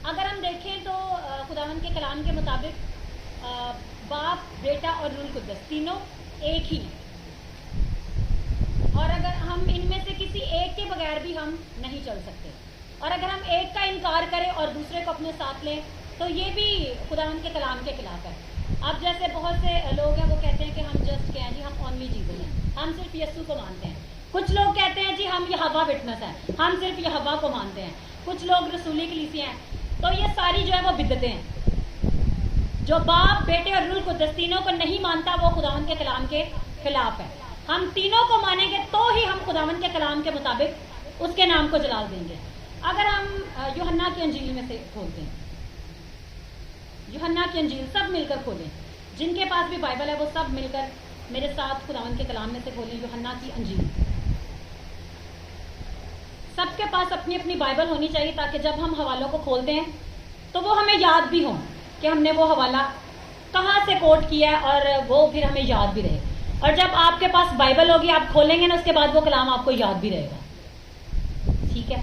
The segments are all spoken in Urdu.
اگر ہم دیکھیں تو خداوند کے کلام کے مطابق باپ، بیٹا اور روح القدس تینوں ایک ہی ہیں، اور اگر ہم ان میں سے کسی ایک کے بغیر بھی ہم نہیں چل سکتے، اور اگر ہم ایک کا انکار کریں اور دوسرے کو اپنے ساتھ لیں تو یہ بھی خداوند کے کلام کے خلاف ہے. اب جیسے بہت سے لوگ ہیں وہ کہتے ہیں کہ ہم جسٹ کیا ہیں جی، ہم اونلی جیزس ہیں، ہم صرف یسوع کو مانتے ہیں. کچھ لوگ کہتے ہیں جی ہم یہوہ وٹنس ہیں، ہم صرف یہوہ کو مانتے ہیں. کچھ لوگ رسولی کلیسیاں ہیں. تو یہ ساری جو ہے وہ بدعتیں ہیں. جو باپ، بیٹے اور روح القدس تینوں کو نہیں مانتا وہ خداوند کے کلام کے خلاف ہے. ہم تینوں کو مانیں گے تو ہی ہم خداوند کے کلام کے مطابق اس کے نام کو جلال دیں گے. اگر ہم یوحنا کی انجیل میں سے کھولتے ہیں، یوحنا کی انجیل سب مل کر کھولیں، جن کے پاس بھی بائبل ہے وہ سب مل کر میرے ساتھ خداوند کے کلام میں سے کھولیں یوحنا کی انجیل. سب کے پاس اپنی اپنی بائبل ہونی چاہیے تاکہ جب ہم حوالوں کو کھولتے ہیں تو وہ ہمیں یاد بھی ہوں کہ ہم نے وہ حوالہ کہاں سے کوٹ کیا ہے، اور وہ پھر ہمیں یاد بھی رہے. اور جب آپ کے پاس بائبل ہوگی، آپ کھولیں گے نا، اس کے بعد وہ کلام آپ کو یاد بھی رہے گا. ٹھیک ہے.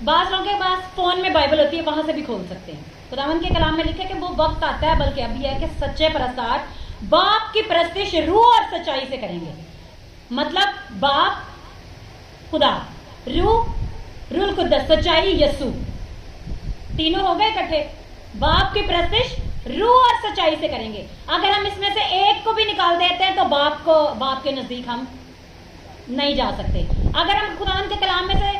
بعض لوگوں کے پاس فون میں بائبل ہوتی ہے، وہاں سے بھی کھول سکتے ہیں. خداوند کے کلام میں لکھا ہے کہ وہ وقت آتا ہے، بلکہ ابھی ہے، کہ سچے پرستار باپ کی پرستش روح اور سچائی سے کریں گے. مطلب باپ خدا، روح القدس، سچائی یسوع، تینوں ہو گئے اکٹھے. باپ کی پرستش روح اور سچائی سے کریں گے. اگر ہم اس میں سے ایک کو بھی نکال دیتے ہیں تو باپ کے نزدیک ہم نہیں جا سکتے. اگر ہم خداوند کے کلام میں سے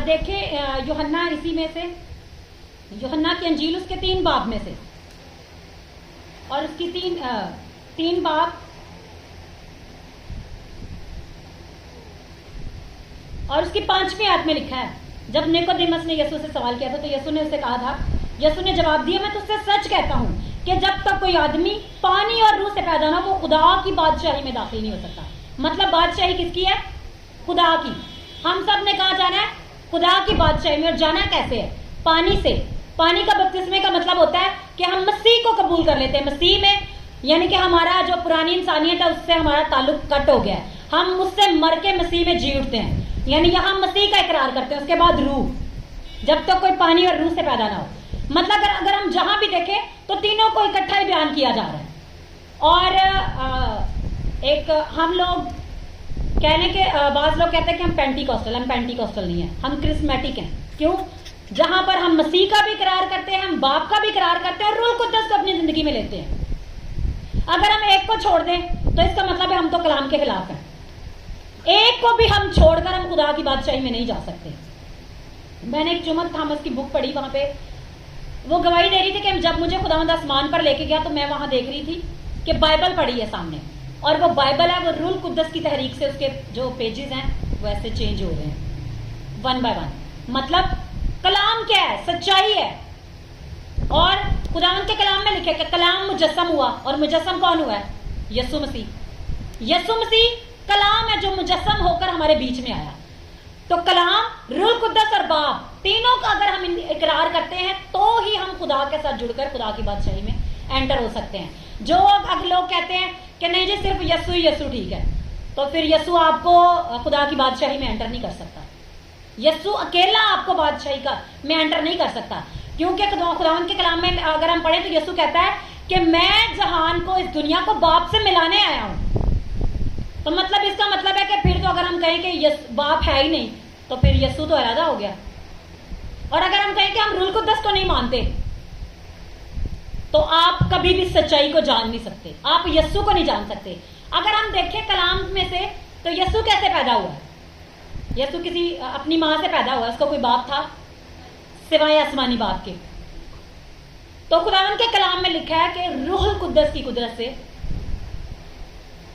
دیکھیں، یوحنا اسی میں سے، یوحنا کی انجیل اس کے 3 باب میں سے، اور اس کی تین باب اور اس کی 5ویں آیت میں لکھا ہے، جب نیکودیمس نے یسوع سے سوال کیا تھا تو یسوع نے اسے کہا تھا، یسوع نے جواب دیا، میں تجھ سے سچ کہتا ہوں کہ جب تک کوئی آدمی پانی اور روح سے پیدا نہ ہو وہ خدا کی بادشاہی میں داخل نہیں ہو سکتا. مطلب بادشاہی کس کی ہے؟ خدا کی. ہم سب نے کہاں جانا ہے؟ خدا کی بادشاہی میں. اور جانا کیسے ہے؟ پانی سے. پانی کا بپتسمے کا مطلب ہوتا ہے کہ ہم مسیح کو قبول کر لیتے ہیں. مسیح میں یعنی کہ ہمارا جو پرانی انسانیت ہے اس سے ہمارا تعلق کٹ ہو گیا ہے. ہم اس سے مر کے مسیح میں جی اٹھتے ہیں، یعنی یہاں مسیح کا اقرار کرتے ہیں. اس کے بعد روح، جب تک کوئی پانی اور روح سے پیدا نہ ہو. مطلب اگر ہم جہاں بھی دیکھیں تو تینوں کو اکٹھا ہی بیان کیا جا رہا ہے. اور ایک ہم لوگ کہنے کے بعض لوگ کہتے ہیں کہ ہم پینٹیکوسٹل، ہم پینٹیکوسٹل نہیں ہیں، ہم کرسمیٹک ہیں. کیوں؟ جہاں پر ہم مسیح کا بھی اقرار کرتے ہیں، ہم باپ کا بھی اقرار کرتے ہیں، اور روح القدس کو اپنی زندگی میں لیتے ہیں. اگر ہم ایک کو چھوڑ دیں تو اس کا مطلب ہے ہم تو کلام کے خلاف ہیں. ایک کو بھی ہم چھوڑ کر ہم خدا کی بادشاہی میں نہیں جا سکتے. میں نے ایک جمعہ تھامس کی بک پڑھی، وہاں پہ وہ گواہی دے رہی تھی کہ جب مجھے خداوند آسمان پر لے کے گیا تو میں وہاں دیکھ رہی تھی کہ بائبل پڑھی ہے سامنے، اور وہ بائبل ہے وہ روح القدس کی تحریک سے اس کے جو پیجز ہیں وہ ایسے چینج ہو رہے ہیں 1 by 1. مطلب کلام کیا ہے؟ سچائی ہے. اور خداوند کے کلام میں لکھے کہ کلام مجسم ہوا، اور مجسم کون ہوا ہے؟ یسوع مسیح. یسوع مسیح کلام ہے جو مجسم ہو کر ہمارے بیچ میں آیا. تو کلام، روح القدس اور باپ تینوں کا اگر ہم اقرار کرتے ہیں تو ہی ہم خدا کے ساتھ جڑ کر خدا کی بادشاہی میں انٹر ہو سکتے ہیں. جو اگر لوگ کہتے ہیں کہ نہیں جی صرف یسوع ٹھیک ہے، تو پھر یسوع آپ کو خدا کی بادشاہی میں انٹر نہیں کر سکتا. یسوع اکیلا آپ کو بادشاہی کا میں انٹر نہیں کر سکتا، کیونکہ خداوند کے کلام میں اگر ہم پڑھیں تو یسوع کہتا ہے کہ میں جہان کو، اس دنیا کو باپ سے ملانے آیا ہوں. تو مطلب اس کا مطلب ہے کہ پھر تو اگر ہم کہیں کہ باپ ہے ہی نہیں تو پھر یسوع تو علیحدہ ہو گیا. اور اگر ہم کہیں کہ ہم روح القدس کو نہیں مانتے تو آپ کبھی بھی سچائی کو جان نہیں سکتے، آپ یسوع کو نہیں جان سکتے. اگر ہم دیکھیں کلام میں سے تو یسوع کیسے پیدا ہوا ہے؟ یسوع کسی اپنی ماں سے پیدا ہوا. اس کو کوئی باپ تھا سوائے آسمانی باپ کے؟ تو خداوند کے کلام میں لکھا ہے کہ روح القدس کی قدرت سے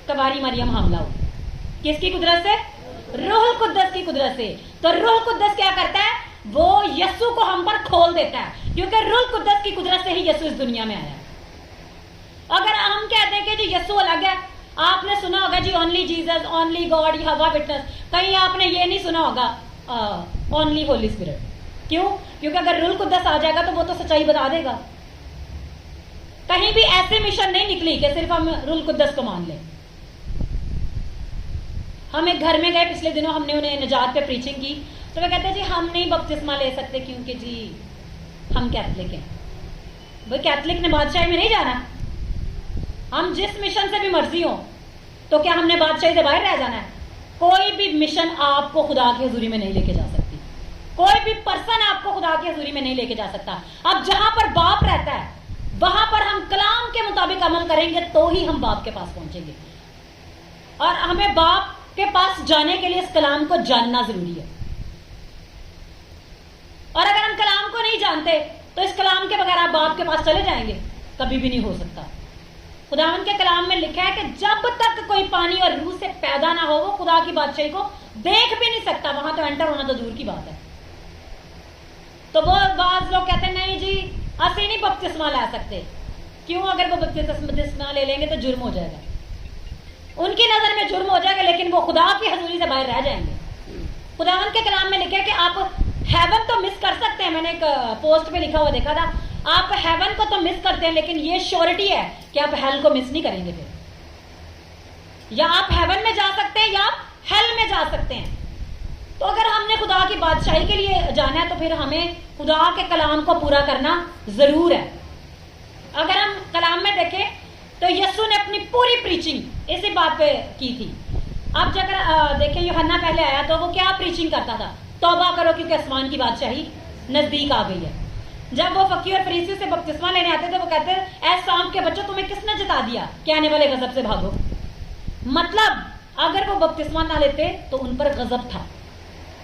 کنواری مریم حاملہ ہوئی. کس کی قدرت سے؟ روح القدس کی قدرت سے. تو روح القدس کیا کرتا ہے؟ وہ یسوع کو ہم پر کھول دیتا ہے، کیونکہ روح القدس کی قدرت سے ہی یسوع اس دنیا میں آیا. اگر ہم کہتے ہیں کہ جی یسوع الگ ہے، آپ نے سنا ہوگا جی only Jesus, only God, Jehovah witness. کہیں آپ نے یہ نہیں سنا ہوگا اونلی ہولی اسپرٹ. کیوں؟ کیونکہ اگر روح القدس آ جائے گا تو وہ تو سچائی بتا دے گا. کہیں بھی ایسے مشن نہیں نکلی کہ صرف ہم روح القدس کو مان لیں. ہم ایک گھر میں گئے پچھلے دنوں، ہم نے انہیں نجات پہ پریچنگ کی، تو وہ کہتے ہیں جی ہم نہیں بپتسمہ لے سکتے کیونکہ جی ہم کیتھولک ہیں. بھائی کیتھولک نے بادشاہی میں نہیں جانا. ہم جس مشن سے بھی مرضی ہو تو کیا ہم نے بادشاہی سے باہر رہ جانا ہے؟ کوئی بھی مشن آپ کو خدا کی حضوری میں نہیں لے کے جا سکتی. کوئی بھی پرسن آپ کو خدا کی حضوری میں نہیں لے کے جا سکتا. اب جہاں پر باپ رہتا ہے وہاں پر ہم کلام کے مطابق عمل کریں گے تو ہی ہم باپ کے پاس پہنچیں گے. اور ہمیں باپ کے پاس جانے کے لیے اس کلام کو جاننا ضروری ہے. اور اگر ہم کلام کو نہیں جانتے تو اس کلام کے بغیر آپ باپ کے پاس چلے جائیں گے؟ کبھی بھی نہیں ہو سکتا. خداوند کے کلام میں لکھا ہے کہ جب تک کوئی پانی اور روح سے پیدا نہ ہو وہ خدا کی بادشاہی کو دیکھ بھی نہیں سکتا. وہاں تو انٹر ہونا تو دور کی بات ہے. تو وہ بعض لوگ کہتے ہیں نہیں جی اسی نہیں بپتسمہ لے سکتے. کیوں؟ اگر وہ بپتسمہ لے لیں گے تو جرم ہو جائے گا. ان کی نظر میں جرم ہو جائے گا لیکن وہ خدا کی حضوری سے باہر رہ جائیں گے. خداوند کے کلام میں لکھا ہے کہ آپ ہیون تو مس کر سکتے ہیں. میں نے ایک پوسٹ پہ لکھا ہوا دیکھا تھا, آپ ہیون کو تو مس کرتے ہیں لیکن یہ شیورٹی ہے کہ آپ ہیل کو مس نہیں کریں گے. پھر یا آپ ہیون میں جا سکتے ہیں یا آپ ہیل میں جا سکتے ہیں. تو اگر ہم نے خدا کی بادشاہی کے لیے جانا ہے تو پھر ہمیں خدا کے کلام کو پورا کرنا ضرور ہے. اگر ہم کلام میں دیکھیں تو یسوع نے اپنی پوری پریچنگ اسی بات پہ کی تھی. اب جب دیکھیں یوحنا پہلے آیا تو وہ کیا پریچنگ کرتا تھا؟ توبہ کرو کیونکہ آسمان کی بادشاہی نزدیک آ گئی ہے. جب وہ فقیر اور فریسی سے بپتسمہ لینے آتے تھے وہ کہتے ہیں اے سانپ کے بچوں تمہیں کس نے جتا دیا کہ آنے والے غضب سے بھاگو. مطلب اگر وہ بپتسمہ نہ لیتے تو ان پر غضب تھا.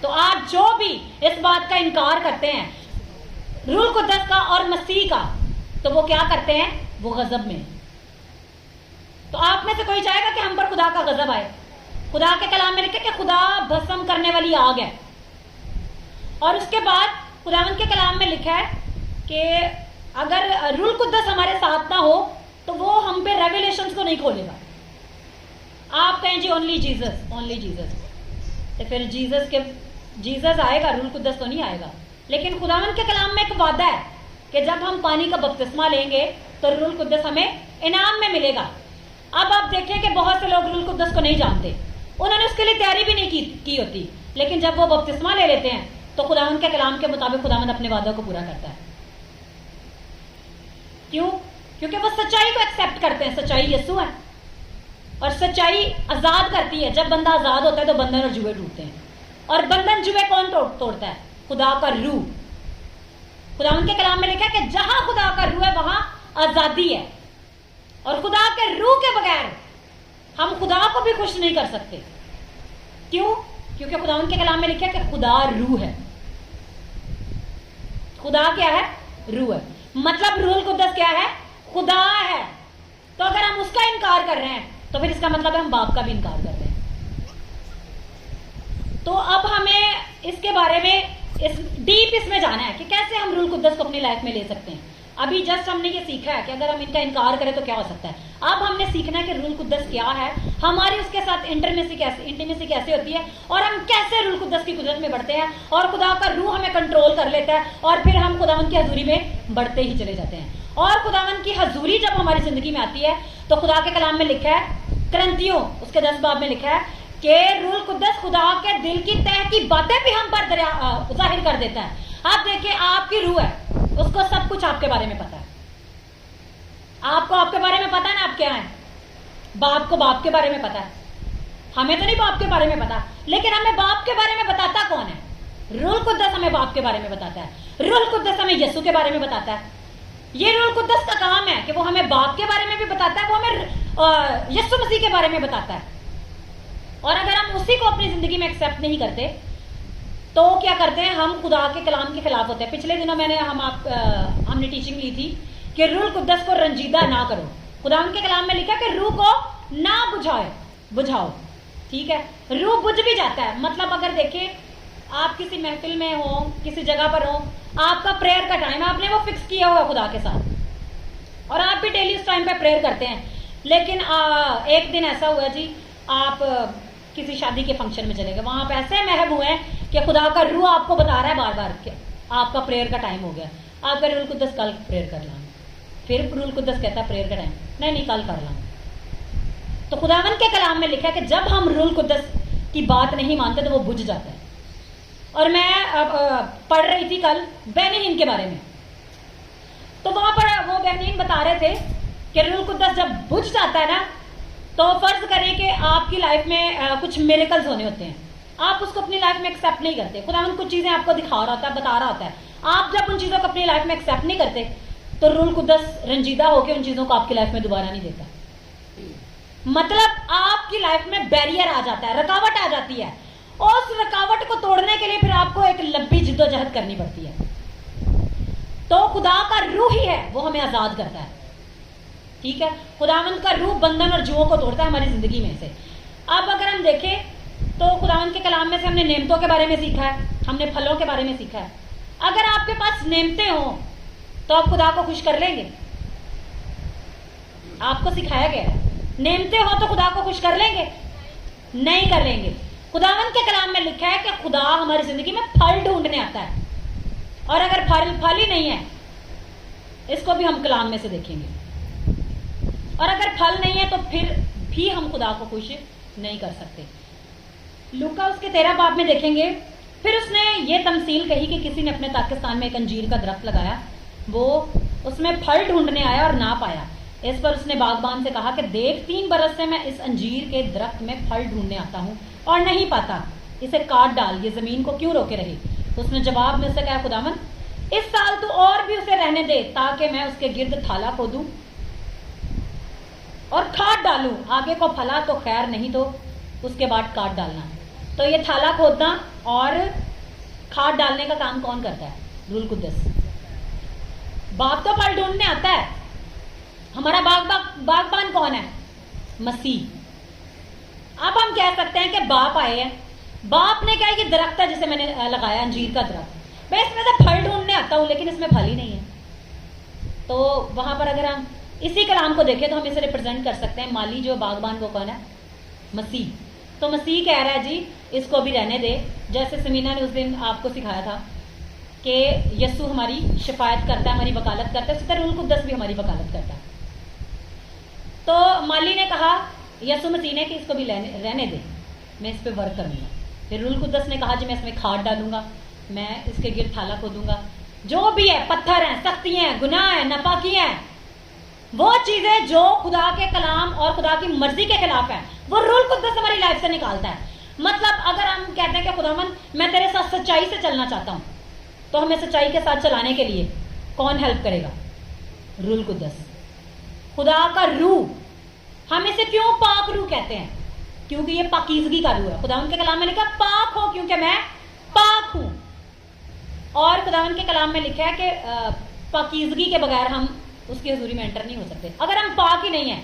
تو آج جو بھی اس بات کا انکار کرتے ہیں روح القدس کا اور مسیح کا تو وہ کیا کرتے ہیں؟ وہ غضب میں. تو آپ میں سے کوئی چاہے گا کہ ہم پر خدا کا غضب آئے؟ خدا کے کلام میں لکھا کہ خدا بھسم کرنے والی آگ ہے. اور اس کے بعد خداوند کے کلام میں لکھا ہے کہ اگر روح القدس ہمارے ساتھ نہ ہو تو وہ ہم پہ ریویلیشنز کو نہیں کھولے گا. آپ کہیں جی اونلی جیزس, اونلی جیزس, تو پھر جیزس آئے گا, روح القدس تو نہیں آئے گا. لیکن خداوند کے کلام میں ایک وعدہ ہے کہ جب ہم پانی کا بپتسمہ لیں گے تو روح القدس ہمیں انعام میں ملے گا. اب آپ دیکھیں کہ بہت سے لوگ روح القدس کو نہیں جانتے, انہوں نے اس کے لیے تیاری بھی نہیں کی ہوتی, لیکن جب وہ بپتسمہ لے لیتے ہیں تو خداوند کے کلام کے مطابق خداوند اپنے وعدوں کو پورا کرتا ہے. کیوں؟ کیونکہ وہ سچائی کو ایکسیپٹ کرتے ہیں. سچائی یسوع ہے اور سچائی آزاد کرتی ہے. جب بندہ آزاد ہوتا ہے تو بندھن اور جوئے ٹوٹتے ہیں. اور بندھن جوئے کون توڑتا ہے؟ خدا کا روح. خداوند کے کلام میں لکھا ہے کہ جہاں خدا کا روح ہے وہاں آزادی ہے. اور خدا کے روح کے بغیر ہم خدا کو بھی خوش نہیں کر سکتے. کیوں؟ کیونکہ خداوند کے کلام میں لکھا ہے کہ خدا روح ہے. خدا کیا ہے؟ روح ہے. مطلب روح القدس کیا ہے؟ خدا ہے. تو اگر ہم اس کا انکار کر رہے ہیں تو پھر اس کا مطلب ہے ہم باپ کا بھی انکار کر رہے ہیں. تو اب ہمیں اس کے بارے میں ڈیپ اس میں جانا ہے کہ کیسے ہم روح القدس کو اپنی لائف میں لے سکتے ہیں. ابھی جسٹ ہم نے یہ سیکھا ہے کہ اگر ہم ان کا انکار کریں تو کیا ہو سکتا ہے. اب ہم نے سیکھنا ہے کہ روح القدس کیا ہے, ہماری اس کے ساتھ انٹیمیسی کیسے ہوتی ہے, اور ہم کیسے روح القدس کی قدرت میں بڑھتے ہیں, اور خدا کا روح ہمیں کنٹرول کر لیتا ہے, اور پھر ہم خداوند کی حضوری میں بڑھتے ہی چلے جاتے ہیں. اور خداوند کی حضوری جب ہماری زندگی میں آتی ہے تو خدا کے کلام میں لکھا ہے کرنتیوں اس کے 10 باب میں لکھا ہے کہ روح القدس خدا کے دل کی تہ کی باتیں بھی ہم پر ظاہر کر دیتا ہے. آپ دیکھیں آپ کی روح ہے, اس کو سب کچھ آپ کے بارے میں پتا ہے. آپ کو آپ کے بارے میں پتا ہے نا آپ کیا ہیں. باپ کو باپ کے بارے میں پتا ہے. ہمیں تو نہیں باپ کے بارے میں پتا, لیکن ہمیں باپ کے بارے میں بتاتا کون ہے؟ روح القدس ہمیں باپ کے بارے میں بتاتا ہے. روح القدس ہمیں یسوع کے بارے میں بتاتا ہے. یہ روح القدس کا کام ہے کہ وہ ہمیں باپ کے بارے میں بھی بتاتا ہے, وہ ہمیں یسوع مسیح کے بارے میں بتاتا ہے. اور اگر ہم اسی کو اپنی زندگی میں ایکسیپٹ نہیں کرتے تو کیا کرتے ہیں؟ ہم خدا کے کلام کے خلاف ہوتے ہیں. پچھلے دنوں ہم نے ٹیچنگ لی تھی کہ روح القدس کو رنجیدہ نہ کرو. خدا کے کلام میں لکھا کہ روح کو نہ بجھاؤ. ٹھیک ہے, روح بجھ بھی جاتا ہے. مطلب اگر دیکھیں آپ کسی محفل میں ہو, کسی جگہ پر ہو, آپ کا پریئر کا ٹائم آپ نے وہ فکس کیا ہوا خدا کے ساتھ, اور آپ بھی ڈیلی اس ٹائم پہ پریئر کرتے ہیں. لیکن ایک دن ایسا ہوا جی, آپ کسی شادی کے فنکشن میں چلے گئے, وہاں پہ ایسے محب ہوئے ہیں کہ خدا کا روح آپ کو بتا رہا ہے بار بار کہ آپ کا پریئر کا ٹائم ہو گیا. آپ کا روح القدس کل پریئر کر لیں. پھر روح القدس کہتا ہے پریئر کا ٹائم نہیں کل کر لیں. تو خداوند کے کلام میں لکھا ہے کہ جب ہم روح القدس کی بات نہیں مانتے تو وہ بجھ جاتا ہے. اور میں پڑھ رہی تھی کل بینی ہن کے بارے میں. تو وہاں پر وہ بہنین بتا رہے تھے کہ روح القدس جب بجھ جاتا ہے نا تو فرض کریں کہ آپ کی لائف میں کچھ میریکلز ہونے ہوتے ہیں, آپ اس کو اپنی لائف میں ایکسیپٹ نہیں کرتے, خداوند کچھ چیزیں آپ کو دکھا رہا ہوتا ہے, بتا رہا ہوتا ہے, آپ جب ان چیزوں کو اپنی لائف میں ایکسیپٹ نہیں کرتے تو روح القدس رنجیدہ ہو کے ان چیزوں کو آپ کی لائف میں دوبارہ نہیں دیتا. مطلب آپ کی لائف میں بیریئر آ جاتا ہے, رکاوٹ آ جاتی ہے, اور اس رکاوٹ کو توڑنے کے لیے پھر آپ کو ایک لمبی جد و جہد کرنی پڑتی ہے. تو خدا کا روح ہی ہے وہ ہمیں آزاد کرتا ہے. ٹھیک ہے, خداوند کا روح بندھن اور جوؤں کو توڑتا ہے ہماری زندگی میں سے. اب اگر ہم دیکھیں تو خداوند کے کلام میں سے ہم نے نعمتوں کے بارے میں سیکھا ہے, ہم نے پھلوں کے بارے میں سیکھا ہے. اگر آپ کے پاس نعمتیں ہوں تو آپ خدا کو خوش کر لیں گے؟ آپ کو سکھایا گیا ہے نعمتیں ہوں تو خدا کو خوش کر لیں گے؟ نہیں کر لیں گے. خداوند کے کلام میں لکھا ہے کہ خدا ہماری زندگی میں پھل ڈھونڈنے آتا ہے, اور اگر پھل ہی نہیں ہے, اس کو بھی ہم کلام میں سے دیکھیں گے, اور اگر پھل نہیں ہے تو پھر بھی ہم خدا کو خوش نہیں کر سکتے. لوکا اس کے 13 باب میں دیکھیں گے, پھر اس نے یہ تمثیل کہی کہ کسی نے اپنے پاکستان میں ایک انجیر کا درخت لگایا, وہ اس میں پھل ڈھونڈنے آیا اور نہ پایا. اس پر اس نے باغبان سے کہا کہ دیکھ 3 برس سے میں اس انجیر کے درخت میں پھل ڈھونڈنے آتا ہوں اور نہیں پاتا, اسے کاٹ ڈال, یہ زمین کو کیوں روکے رہی؟ تو اس نے جواب میں سے کہا خداوند اس سال تو اور بھی اسے رہنے دے تاکہ میں اس کے گرد تھالا کھودوں اور کھاد ڈالوں, آگے کو پھلا تو خیر, نہیں تو اس کے بعد کاٹ ڈالنا. تو یہ تھالا کھودنا اور کھاد ڈالنے کا کام کون کرتا ہے؟ روح القدس. باپ تو پھل ڈھونڈنے آتا ہے, ہمارا باغبان کون ہے؟ مسیح. اب ہم کہہ سکتے ہیں کہ باپ آئے ہیں, باپ نے کہا یہ درخت ہے جسے میں نے لگایا انجیر کا درخت, میں اس میں سے پھل ڈھونڈنے آتا ہوں لیکن اس میں پھل ہی نہیں ہے. تو وہاں پر اگر ہم اسی کلام کو دیکھیں تو ہم اسے ریپرزینٹ کر سکتے ہیں, مالی جو باغبان وہ کون ہے؟ مسیح. تو مسیح کہہ رہا ہے جی اس کو بھی رہنے دے, جیسے سمینا نے اس دن آپ کو سکھایا تھا کہ یسوع ہماری شفاعت کرتا ہے, ہماری وکالت کرتا ہے, اسی طرح روح القدس بھی ہماری وکالت کرتا ہے. تو مالی نے کہا یسوع مسیح نے کہ اس کو بھی رہنے دے, میں اس پہ ورک کروں گا. پھر روح القدس نے کہا جی میں اس میں کھاد ڈالوں گا, میں اس کے گرد تھالا کھودوں گا, جو بھی ہے, پتھر ہیں, سختیاں ہیں, گناہ ہیں, ناپاکیاں ہیں, وہ چیزیں جو خدا کے کلام اور خدا کی مرضی کے خلاف ہے وہ روح القدس ہماری لائف سے نکالتا ہے. مطلب اگر ہم کہتے ہیں کہ خداوند میں تیرے ساتھ سچائی سے چلنا چاہتا ہوں, تو ہمیں سچائی کے ساتھ چلانے کے لیے کون ہیلپ کرے گا؟ روح القدس, خدا کا روح. ہم اسے کیوں پاک روح کہتے ہیں؟ کیونکہ یہ پاکیزگی کا روح ہے. خداوند کے کلام میں لکھا پاک ہو کیونکہ میں پاک ہوں, اور خداوند کے کلام میں لکھا ہے کہ پاکیزگی کے بغیر ہم اس کی حضوری میں انٹر نہیں ہو سکتے اگر ہم پاک ہی نہیں ہیں.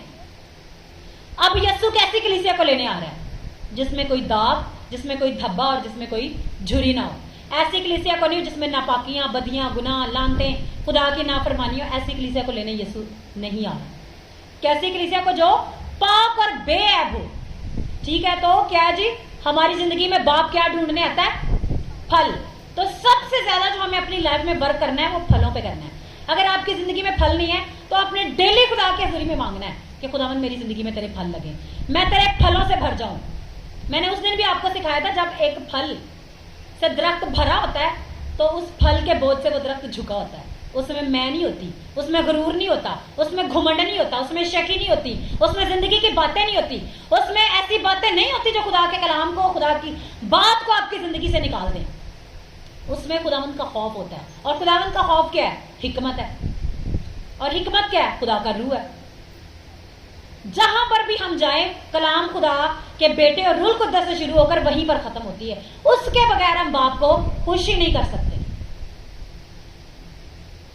اب یسوع کیسی کلیسیا کو لینے آ رہا ہے جس میں کوئی داغ, جس میں کوئی دھبا اور جس میں کوئی جھری نہ ہو. ایسی کلیسیا کو نہیں جس میں ناپاکیاں, بدیاں, گناہ, لانتیں, خدا کی نافرمانیوں, ایسی کلیسیا کو لینے یسوع نہیں آ رہا. کیسی کلیسیا کو؟ جو پاک اور بے عیب ہو. ٹھیک ہے, تو کیا ہے جی ہماری زندگی میں باپ کیا ڈھونڈنے آتا ہے؟ پھل. تو سب سے زیادہ جو ہمیں اپنی لائف میں ورک کرنا ہے وہ پھلوں پہ کرنا ہے. اگر آپ کی زندگی میں پھل نہیں ہے تو آپ نے ڈیلی خدا کے حضوری میں مانگنا ہے کہ خداوند میری زندگی میں تیرے پھل لگے, میں تیرے پھلوں سے بھر جاؤں. میں نے اس دن بھی آپ کو سکھایا تھا جب ایک پھل سے درخت بھرا ہوتا ہے تو اس پھل کے بوجھ سے وہ درخت جھکا ہوتا ہے, اس میں نہیں ہوتی, اس میں غرور نہیں ہوتا, اس میں گھمنڈ نہیں ہوتا, اس میں شکی نہیں ہوتی, اس میں زندگی کی باتیں نہیں ہوتی, اس میں ایسی باتیں نہیں ہوتی جو خدا کے کلام کو, خدا کی بات کو آپ کی زندگی سے نکال دیں. اس میں خداوند کا خوف ہوتا ہے, اور خداوند کا خوف کیا ہے؟ حکمت ہے, اور حکمت کیا ہے؟ خدا کا روح ہے. جہاں پر بھی ہم جائیں کلام خدا کے بیٹے اور روح القدس سے شروع ہو کر وہیں پر ختم ہوتی ہے. اس کے بغیر ہم باپ کو خوش ہی نہیں کر سکتے.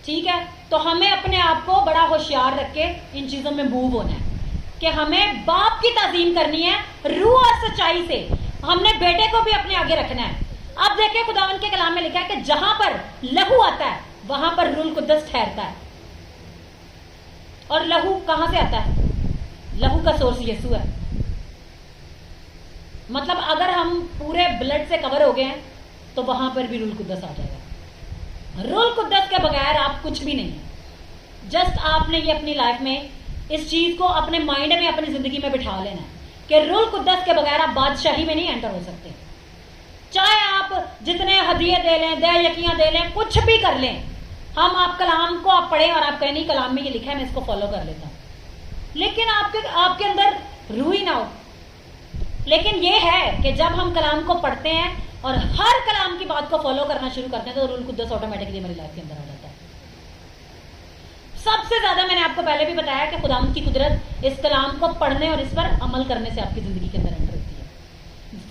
ٹھیک ہے, تو ہمیں اپنے آپ کو بڑا ہوشیار رکھ کے ان چیزوں میں موو ہونا ہے کہ ہمیں باپ کی تعظیم کرنی ہے روح اور سچائی سے. ہم نے بیٹے کو بھی اپنے آگے رکھنا ہے. اب دیکھیں خداوند کے کلام میں لکھا ہے کہ جہاں پر لہو آتا ہے وہاں پر روح القدس ٹھہرتا ہے. اور لہو کہاں سے آتا ہے؟ لہو کا سورس یسوع ہے. مطلب اگر ہم پورے بلڈ سے کور ہو گئے ہیں تو وہاں پر بھی روح القدس آ جائے گا. روح القدس کے بغیر آپ کچھ بھی نہیں ہیں. جسٹ آپ نے یہ اپنی لائف میں اس چیز کو اپنے مائنڈ میں, اپنی زندگی میں بٹھا لینا ہے کہ روح القدس کے بغیر آپ بادشاہی میں نہیں انٹر ہو سکتے. چاہے آپ جتنے ہدیے دے لیں, دے یقیاں دے لیں, کچھ بھی کر لیں, ہم آپ کلام کو آپ پڑھیں اور آپ کہیں نہیں کلام میں یہ لکھا ہے میں اس کو فالو کر لیتا ہوں، لیکن آپ کے اندر روح ہی نہ ہو. لیکن یہ ہے کہ جب ہم کلام کو پڑھتے ہیں اور ہر کلام کی بات کو فالو کرنا شروع کرتے ہیں تو روح القدس آٹومیٹکلی ہماری لائف کے اندر آ جاتا ہے. سب سے زیادہ میں نے آپ کو پہلے بھی بتایا کہ خداوند کی قدرت اس کلام کو پڑھنے اور اس پر عمل کرنے سے آپ کی زندگی کے اندر انٹر ہوتی ہے.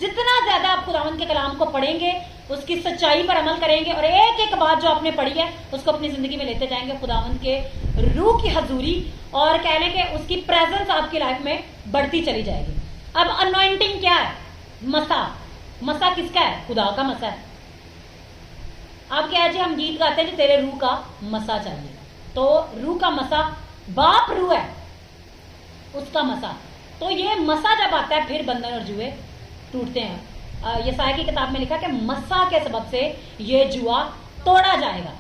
جتنا زیادہ آپ خداوند کے کلام کو پڑھیں گے، اس کی سچائی پر عمل کریں گے اور ایک ایک بات جو آپ نے پڑھی ہے اس کو اپنی زندگی میں لیتے جائیں گے، خداوند کے روح کی حضوری اور کہہ لیں کہ اس کی پریزنس آپ کی لائف میں بڑھتی چلی جائے گی. اب انوائنٹنگ کیا ہے؟ مسا. مسا کس کا ہے؟ خدا کا مسا ہے. آپ کیا ہے جی ہم گیت گاتے ہیں جو تیرے روح کا مسا چاہیے، تو روح کا مسا باپ روح ہے اس کا مسا. تو یہ مسا جب آتا ہے پھر بندھن اور جوئے ٹوٹتے ہیں. یسایا کی کتاب میں لکھا کہ مسا کے سبب سے یہ جوا توڑا جائے گا.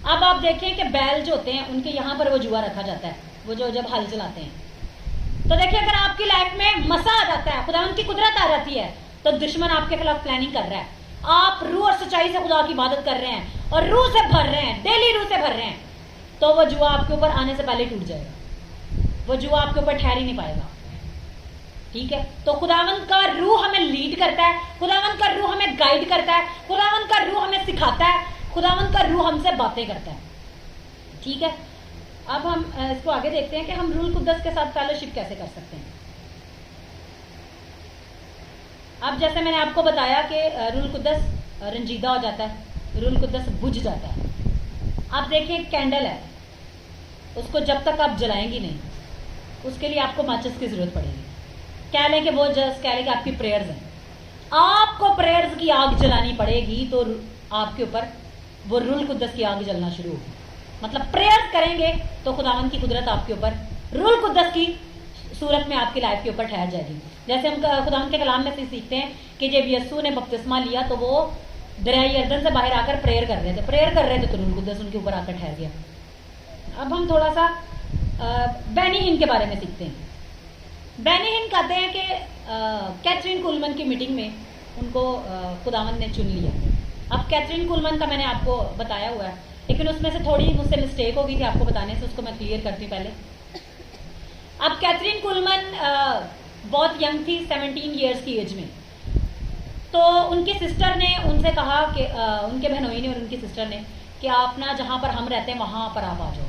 اب آپ دیکھیں کہ بیل جو ہوتے ہیں ان کے یہاں پر وہ جوا رکھا جاتا ہے، وہ جو جب ہل چلاتے ہیں. تو دیکھیں اگر آپ کی لائف میں مسا آ جاتا ہے، خدا ان کی قدرت آ جاتی ہے، تو دشمن آپ کے خلاف پلاننگ کر رہا ہے. آپ روح اور سچائی سے خدا کی عبادت کر رہے ہیں اور روح سے بھر رہے ہیں، ڈیلی روح سے بھر رہے ہیں، تو وہ جوا آپ کے اوپر آنے سے پہلے ٹوٹ جائے گا. وہ جوا آپ کے اوپر ٹھہر ہی نہیں پائے گا. ٹھیک ہے؟ تو خداوند کا روح ہمیں لیڈ کرتا ہے، خداوند کا روح ہمیں گائیڈ کرتا ہے، خداوند کا روح ہمیں سکھاتا ہے، خداوند کا روح ہم سے باتیں کرتا ہے. ٹھیک ہے؟ اب ہم اس کو آگے دیکھتے ہیں کہ ہم روح القدس کے ساتھ فیلوشپ کیسے کر سکتے ہیں. اب جیسے میں نے آپ کو بتایا کہ روح القدس رنجیدہ ہو جاتا ہے، روح القدس بجھ جاتا ہے. آپ دیکھیں ایک کینڈل ہے، اس کو جب تک آپ جلائیں گی نہیں اس کے لیے آپ کو ماچس کی ضرورت پڑے گی. کہہ لیں کہ وہ جسٹ کہہ لیں کہ آپ کی پریئرز ہیں، آپ کو پریئرز کی آگ جلانی پڑے گی تو آپ کے اوپر وہ روح القدس کی آگ جلنا شروع ہوگی. مطلب پریئر کریں گے تو خداوند کی قدرت آپ کے اوپر روح القدس کی صورت میں آپ کی لائف کے اوپر ٹھہر جائے گی. جیسے ہم خداوند کے کلام میں سے سیکھتے ہیں کہ جب یسوع نے بپتسمہ لیا تو وہ دریائے اردن سے باہر آ کر پریئر کر رہے تھے تو روح القدس ان کے اوپر آ کر ٹھہر گیا. اب ہم تھوڑا سا بینی ہن کے بارے میں سیکھتے ہیں. بینی ہن کہتے ہیں کہ کیتھرین کولمن کی میٹنگ میں ان کو خداوند نے چن لیا. اب کیتھرین کولمن کا میں نے آپ کو بتایا ہوا ہے، لیکن اس میں سے تھوڑی مجھ سے مسٹیک ہو گئی تھی آپ کو بتانے سے، اس کو میں کلیئر کرتی ہوں پہلے. اب کیتھرین کولمن بہت ینگ تھی، 17 ایئرس کی ایج میں. تو ان کی سسٹر نے ان سے کہا کہ ان کے بہنوئی نے اور ان کی سسٹر نے کہ آپ نا جہاں پر ہم رہتے ہیں وہاں پر آپ آ جاؤ،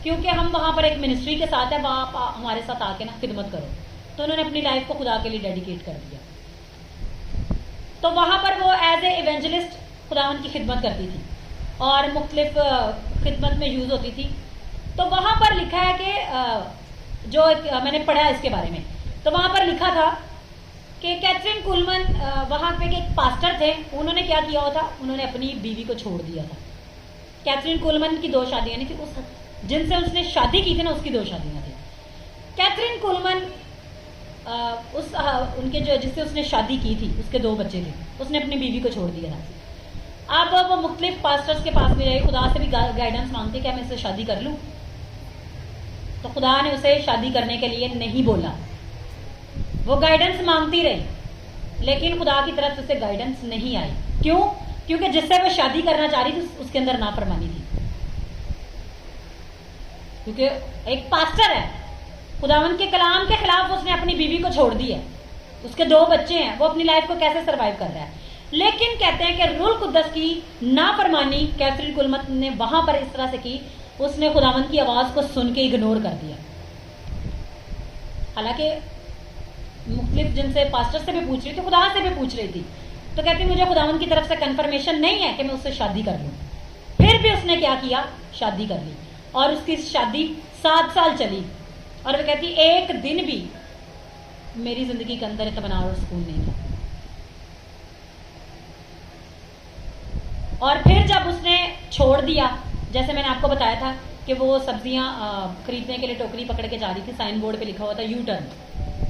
کیونکہ ہم وہاں پر ایک منسٹری کے ساتھ ہے، وہاں آپ ہمارے ساتھ آ کے نا خدمت کرو. تو انہوں نے اپنی لائف کو خدا کے لیے ڈیڈیکیٹ کر دیا. تو وہاں پر وہ ایز اے ایونجلسٹ خداوند کی خدمت کرتی تھی اور مختلف خدمت میں یوز ہوتی تھی. تو وہاں پر لکھا ہے کہ جو میں نے پڑھا اس کے بارے میں، تو وہاں پر لکھا تھا کہ کیتھرین کولمن وہاں پہ ایک پاسٹر تھے، انہوں نے کیا کیا ہوا تھا، انہوں نے اپنی بیوی کو چھوڑ دیا تھا. کیتھرین کولمن کی 2 شادیاں نہیں تھی، اس جن سے اس نے شادی کی تھی نا اس کی 2 شادیاں تھیں. کیتھرین کولمن ان کے جو جس سے اس نے شادی کی تھی اس کے 2 بچے تھے، اس نے اپنی بیوی کو چھوڑ دیا تھا. اب وہ مختلف پاسٹرز کے پاس بھی جائے، خدا سے بھی گائیڈنس مانگتے کہ میں اس سے شادی کر لوں. تو خدا نے اسے شادی کرنے کے لیے نہیں بولا، وہ گائیڈنس مانگتی رہی لیکن خدا کی طرف سے اسے گائیڈنس نہیں آئی. کیوں؟ کیونکہ جس سے وہ شادی کرنا چاہ رہی تھی اس کے اندر نافرمانی تھی. کیونکہ ایک پاسٹر ہے، خداوند کے کلام کے خلاف اس نے اپنی بیوی کو چھوڑ دی ہے، اس کے 2 بچے ہیں، وہ اپنی لائف کو کیسے سروائیو کر رہا ہے. لیکن کہتے ہیں کہ روح القدس کی نافرمانی کیتھرین کولمن نے وہاں پر اس طرح سے کی، اس نے خداوند کی آواز کو سن کے اگنور کر دیا. حالانکہ مختلف جن سے پاسٹر سے بھی پوچھ رہی تھی، خدا سے بھی پوچھ رہی تھی، تو کہتی مجھے خداوند کی طرف سے کنفرمیشن نہیں ہے کہ میں اس سے شادی کر لوں. پھر بھی اس نے کیا کیا؟ شادی کر لی اور اس کی شادی 7 سال چلی. اور وہ کہتی ایک دن بھی میری زندگی کے اندر اطمینان اور سکون نہیں تھا. اور پھر جب اس نے چھوڑ دیا، جیسے میں نے آپ کو بتایا تھا کہ وہ سبزیاں خریدنے کے لیے ٹوکری پکڑ کے جا رہی تھی، سائن بورڈ پہ لکھا ہوا تھا یو ٹرن،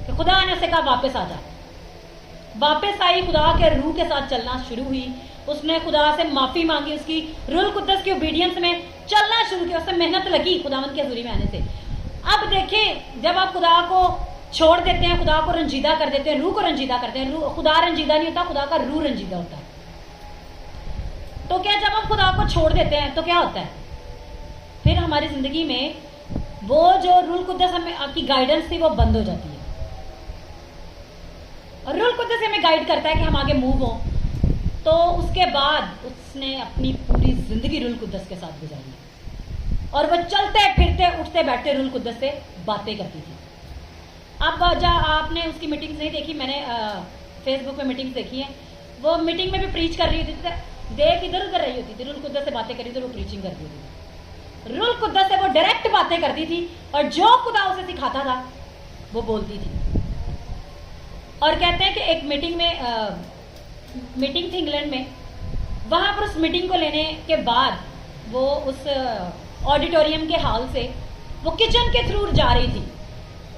کہ خدا نے اسے کہا واپس آ جا. واپس آئی، خدا کے روح کے ساتھ چلنا شروع ہوئی. اس نے خدا سے معافی مانگی، اس کی روح القدس کی اوبیڈینس میں چلنا شروع کیا، اس سے محنت لگی خداوند کی حضوری میں آنے سے. اب دیکھیں جب آپ خدا کو چھوڑ دیتے ہیں، خدا کو رنجیدہ کر دیتے ہیں، روح کو رنجیدہ کرتے ہیں، خدا رنجیدہ نہیں ہوتا، خدا کا روح رنجیدہ ہوتا ہے. تو کیا جب ہم خدا کو چھوڑ دیتے ہیں تو کیا ہوتا ہے؟ پھر ہماری زندگی میں وہ جو روح القدس ہمیں آپ کی گائیڈنس تھی وہ بند ہو جاتی ہے. اور روح القدس ہمیں گائیڈ کرتا ہے کہ ہم آگے موو ہوں. تو اس کے بعد اس نے اپنی پوری زندگی روح القدس کے ساتھ گزاری ہے اور وہ چلتے پھرتے اٹھتے بیٹھتے روح القدس سے باتیں کرتی تھی. اب آپ نے اس کی میٹنگز نہیں دیکھی, میں نے فیس بک پہ میٹنگز دیکھی ہیں. وہ میٹنگ میں بھی پریچ کر رہی ہوتی تھی, دیکھ ادھر ادھر رہی ہوتی تھی, روح القدس سے باتیں کر رہی تھی, وہ پریچنگ کر رہی ہوتی تھی. روح القدس سے وہ ڈائریکٹ باتیں کرتی تھی اور جو خدا اسے سکھاتا تھا وہ بولتی تھی. اور کہتے ہیں کہ ایک میٹنگ میں میٹنگ تھی انگلینڈ میں, وہاں پر اس میٹنگ کو لینے کے بعد وہ اس آڈیٹوریم کے ہال سے وہ کچن کے تھرو جا رہی تھی,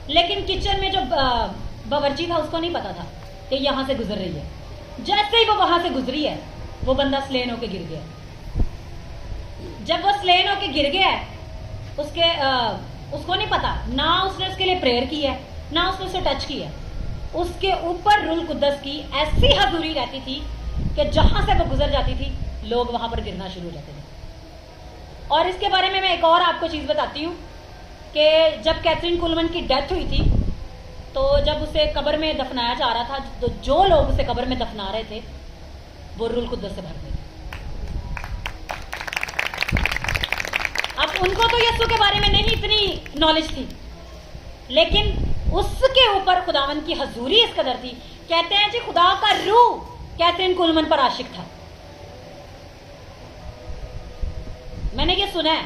لیکن کچن میں جو باورچی تھا اس کو نہیں پتا تھا کہ یہاں سے گزر رہی ہے. جیسے ہی وہ وہاں سے گزری ہے وہ بندہ سلین ہو کے گر گیا. جب وہ سلین ہو کے گر گیا ہے اس کو نہیں پتا, نہ اس نے اس کے لیے پریئر کی ہے, نہ اس نے اسے ٹچ کی ہے. اس کے اوپر روح القدس کی ایسی حضوری رہتی تھی کہ جہاں سے وہ گزر جاتی تھی لوگ وہاں پر گرنا شروع ہو جاتے تھے. اور اس کے بارے میں ایک اور آپ کو چیز بتاتی ہوں کہ جب کیتھرین کولمن کی ڈیتھ ہوئی تھی تو جب اسے قبر میں دفنایا جا رہا تھا تو جو لوگ اسے قبر میں دفنا رہے تھے وہ روح القدس سے بھر گئے. اب ان کو تو یسوع کے بارے میں نہیں اتنی نالج تھی, لیکن اس کے اوپر خداوند کی حضوری اس قدر تھی. کہتے ہیں جی خدا کا روح کیتھرین کولمن پر عاشق تھا. میں نے یہ سنا ہے.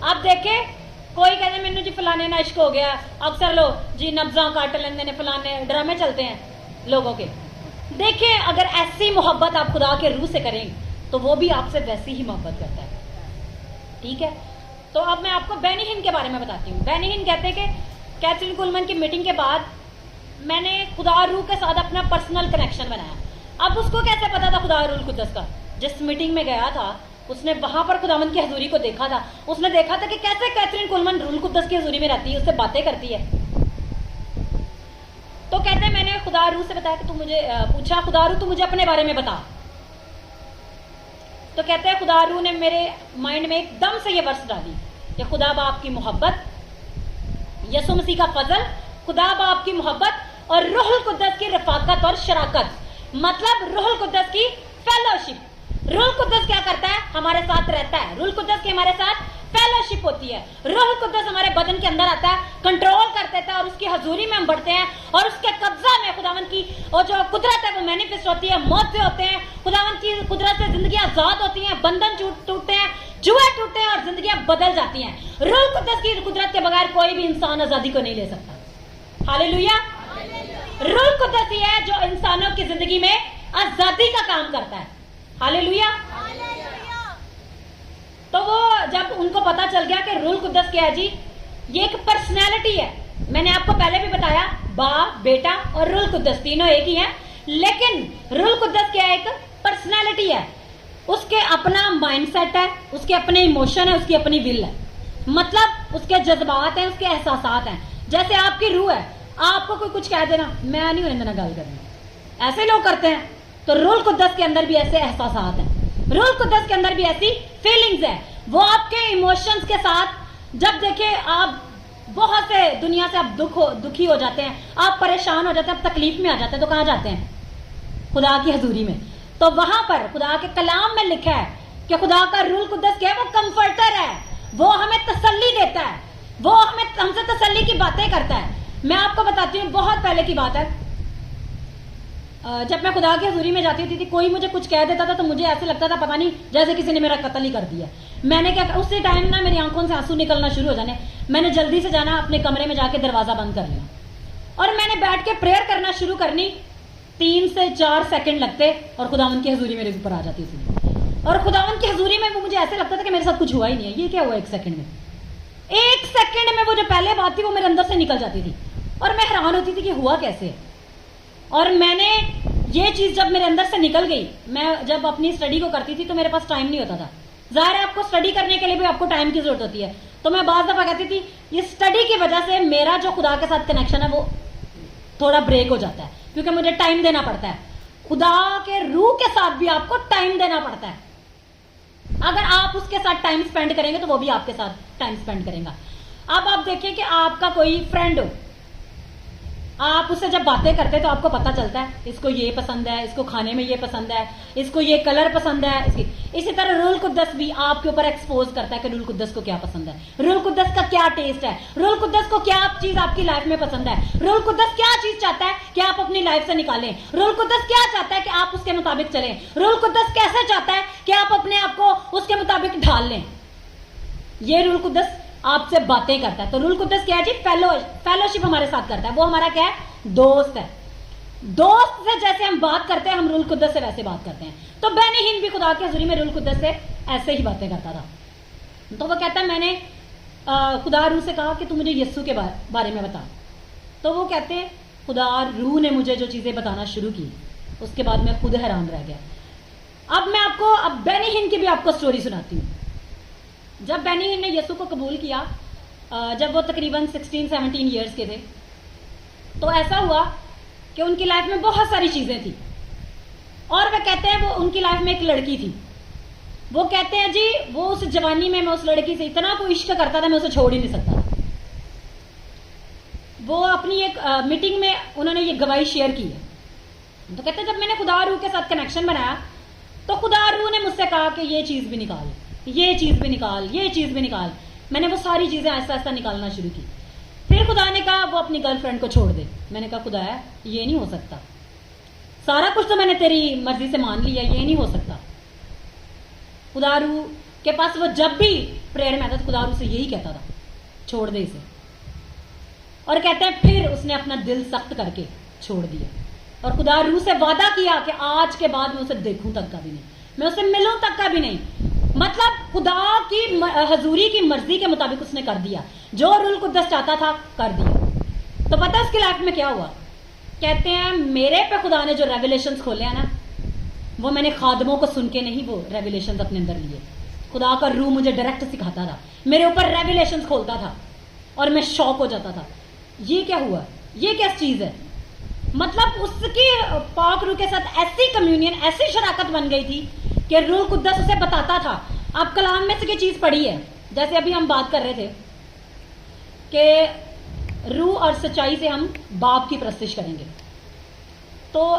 اب دیکھیں کوئی کہتے ہیں مینو جی فلانے نہ عشق ہو گیا, اکثر لوگ جی نبزاں کاٹ لیندے نے, فلانے ڈرامے چلتے ہیں لوگوں کے. دیکھیں اگر ایسی محبت آپ خدا کے روح سے کریں تو وہ بھی آپ سے ویسی ہی محبت کرتا ہے. ٹھیک ہے, تو اب میں آپ کو بینی ہن کے بارے میں بتاتی ہوں. بینی ہن کہتے ہیں کہ کیتھرین کولمن کی میٹنگ کے بعد میں نے خدا روح کے ساتھ اپنا پرسنل کنیکشن بنایا. اب اس کو کیسے پتا تھا خدا روح القدس کا؟ جس میٹنگ میں گیا تھا اس نے وہاں پر خداوند کی حضوری کو دیکھا تھا. اس نے دیکھا تھا کہ کیسے کیتھرین کولمن روح القدس کی حضوری میں رہتی ہے, اس سے باتیں کرتی ہے. تو کہتے ہیں میں نے خدا روح سے بتایا کہ تو مجھے پوچھا خدا روح تو مجھے اپنے بارے میں بتا. تو کہتے ہیں خدا روح نے میرے مائنڈ میں ایک دم سے یہ ورس ڈالی کہ خدا باپ کی محبت, یسوع مسیح کا فضل, خدا باپ کی محبت اور روح القدس کی رفاقت اور شراکت. مطلب روح القدس کی فیلوشپ. روح القدس کیا کرتا ہے؟ ہمارے ساتھ رہتا ہے. روح القدس کی ہمارے ساتھ فیلوشپ ہوتی ہے. روح القدس ہمارے بدن کے اندر آتا ہے, کنٹرول کرتا ہے اور اس کی حضوری میں ہم بڑھتے ہیں اور اس کے قبضہ میں خداوند کی اور جو قدرت ہے وہ مینیفیسٹ ہوتی ہے. موت سے ہوتے ہیں, خداوند کی قدرت سے زندگیاں آزاد ہوتی ہیں, بندھن ٹوٹتے ہیں, جوئے ٹوٹتے ہیں اور زندگیاں بدل جاتی ہیں. روح القدس کی قدرت کے بغیر کوئی بھی انسان آزادی کو نہیں لے سکتا. ہاللیلویا. روح القدس ہی ہے جو انسانوں کی زندگی میں آزادی کا کام کرتا ہے. ہاللیلویا. تو وہ جب ان کو پتا چل گیا کہ روح القدس کیا ہے جی, یہ ایک پرسنالٹی ہے. میں نے آپ کو پہلے بھی بتایا باپ, بیٹا اور روح القدس تینوں ایک ہی ہیں, لیکن روح القدس کیا ہے؟ ایک پرسنالٹی ہے. اس کے اپنا مائنڈ سیٹ ہے, اس کے اپنے ایموشن ہے, اس کی اپنی ول ہے. مطلب اس کے جذبات ہیں, اس کے احساسات ہیں. جیسے آپ کی روح ہے, آپ کو کوئی کچھ کہہ دینا, میں نہیں ہوں گل کرنی, ایسے لوگ کرتے ہیں. تو روح القدس کے اندر بھی ایسے احساسات ہیں, روح القدس کے اندر بھی ایسی فیلنگز ہیں. وہ آپ کے ایموشنز کے ساتھ, جب دیکھیں آپ بہت سے دنیا سے آپ دکھی ہو جاتے ہیں, آپ پریشان ہو جاتے ہیں, آپ تکلیف میں آ جاتے ہیں, تو کہاں جاتے ہیں؟ خدا کی حضوری میں. تو وہاں پر خدا کے کلام میں لکھا ہے کہ خدا کا روح القدس کیا ہے؟ وہ کمفرٹر ہے, وہ ہمیں تسلی دیتا ہے, وہ ہم سے تسلی کی باتیں کرتا ہے. میں آپ کو بتاتی ہوں, بہت پہلے کی بات ہے, جب میں خدا کی حضوری میں جاتی تھی کوئی مجھے کچھ کہہ دیتا تھا تو مجھے ایسے لگتا تھا پتہ نہیں جیسے کسی نے میرا قتل ہی کر دیا. میں نے کیا, اسی ٹائم نا میری آنکھوں سے آنسو نکلنا شروع ہو جانے. میں نے جلدی سے جانا, اپنے کمرے میں جا کے دروازہ بند کر لیا اور میں نے بیٹھ کے پریئر کرنا شروع کرنی. 3 سے 4 سیکنڈ لگتے اور خداوند کی حضوری میرے اوپر آ جاتی تھی. اور خداوند کی حضوری میں وہ مجھے ایسے لگتا تھا کہ میرے ساتھ کچھ ہوا ہی نہیں ہے. یہ کیا ہوا 1 سیکنڈ میں؟ 1 سیکنڈ میں وہ جو پہلے بات تھی وہ میرے اندر سے نکل جاتی تھی اور میں حیران ہوتی تھی کہ ہوا کیسے. اور میں نے یہ چیز جب میرے اندر سے نکل گئی, میں جب اپنی اسٹڈی کو کرتی تھی تو میرے پاس ٹائم نہیں ہوتا تھا. ظاہر ہے آپ کو اسٹڈی کرنے کے لیے بھی آپ کو ٹائم کی ضرورت ہوتی ہے. تو میں بعض دفعہ کہتی تھی یہ اسٹڈی کی وجہ سے میرا جو خدا کے ساتھ کنیکشن ہے وہ تھوڑا بریک ہو جاتا ہے, کیونکہ مجھے ٹائم دینا پڑتا ہے. خدا کے روح کے ساتھ بھی آپ کو ٹائم دینا پڑتا ہے. اگر آپ اس کے ساتھ ٹائم اسپینڈ کریں گے تو وہ بھی آپ کے ساتھ ٹائم اسپینڈ کرے گا. اب آپ دیکھیں کہ آپ کا کوئی فرینڈ ہو, آپ اس سے جب باتیں کرتے تو آپ کو پتا چلتا ہے اس کو یہ پسند ہے, اس کو کھانے میں یہ پسند ہے, اس کو یہ کلر پسند ہے, اسی طرح روح القدس بھی آپ کے اوپر ایکسپوز کرتا ہے کہ روح القدس کو کیا پسند ہے, روح القدس کا کیا ٹیسٹ ہے, روح القدس کو کیا چیز آپ کی لائف میں پسند ہے, روح القدس کیا چیز چاہتا ہے کہ آپ اپنی لائف سے نکالیں, روح القدس کیا چاہتا ہے کہ آپ اس کے مطابق چلیں, روح القدس کیسے چاہتا ہے کہ آپ اپنے آپ کو اس کے مطابق ڈھال لیں. یہ روح القدس آپ سے باتیں کرتا ہے. تو روح القدس کیا ہے جی؟ فیلوشپ ہمارے ساتھ کرتا ہے. وہ ہمارا کیا ہے؟ دوست ہے. دوست سے جیسے ہم بات کرتے ہیں ہم روح القدس سے ویسے بات کرتے ہیں. تو بنی ہند بھی خدا کے حضوری میں روح القدس سے ایسے ہی باتیں کرتا تھا. تو وہ کہتا ہے میں نے خدا روح سے کہا کہ تم مجھے یسوع کے بارے میں بتا. تو وہ کہتے ہیں خدا روح نے مجھے جو چیزیں بتانا شروع کی اس کے بعد میں خود حیران رہ گیا. اب میں آپ کو بنی ہند کی بھی آپ کو سٹوری سناتی ہوں. جب بنی ہند نے یسوع کو قبول کیا, جب وہ تقریباً 16-17 ایئرس کے تھے, تو ایسا ہوا کہ ان کی لائف میں بہت ساری چیزیں تھیں. اور وہ کہتے ہیں وہ ان کی لائف میں ایک لڑکی تھی. وہ کہتے ہیں جی وہ اس جوانی میں اس لڑکی سے اتنا کوئی عشق کرتا تھا میں اسے چھوڑ ہی نہیں سکتا تھا. وہ اپنی ایک میٹنگ میں انہوں نے یہ گواہی شیئر کی ہے. تو کہتے ہیں جب میں نے خدا روح کے ساتھ کنیکشن بنایا تو خدا روح نے مجھ سے کہا کہ یہ چیز بھی نکال, یہ چیز بھی نکال, یہ چیز بھی نکال. میں نے وہ ساری چیزیں آہستہ آہستہ نکالنا شروع کی. پھر خدا نے کہا وہ اپنی گرل فرینڈ کو چھوڑ دے. میں نے کہا خدا ہے یہ نہیں ہو سکتا, سارا کچھ تو میں نے تیری مرضی سے مان لیا, یہ نہیں ہو سکتا. خدا روح کے پاس وہ جب بھی پریئر میں آتا تو خدا روح سے یہی کہتا تھا چھوڑ دے اسے. اور کہتے ہیں پھر اس نے اپنا دل سخت کر کے چھوڑ دیا اور خدا روح سے وعدہ کیا کہ آج کے بعد میں اسے دیکھوں تک کا بھی نہیں, میں اسے ملوں تک کا بھی نہیں. مطلب خدا کی حضوری کی مرضی کے مطابق اس نے کر دیا, جو روح القدس چاہتا تھا کر دیا. تو پتہ اس کی لائف میں کیا ہوا؟ کہتے ہیں میرے پہ خدا نے جو ریویلیشنز کھولے ہیں نا, وہ میں نے خادموں کو سن کے نہیں وہ ریویلیشنز اپنے اندر لیے. خدا کا روح مجھے ڈائریکٹ سکھاتا تھا, میرے اوپر ریویلیشنز کھولتا تھا اور میں شوق ہو جاتا تھا. یہ کیا ہوا؟ یہ کیا چیز ہے؟ مطلب اس کی پاک روح کے ساتھ ایسی کمیونین, ایسی شراکت بن گئی تھی کہ روح القدس اسے بتاتا تھا. آپ کلام میں سے یہ چیز پڑھی ہے, جیسے ابھی ہم بات کر رہے تھے کہ روح اور سچائی سے ہم باپ کی پرستش کریں گے. تو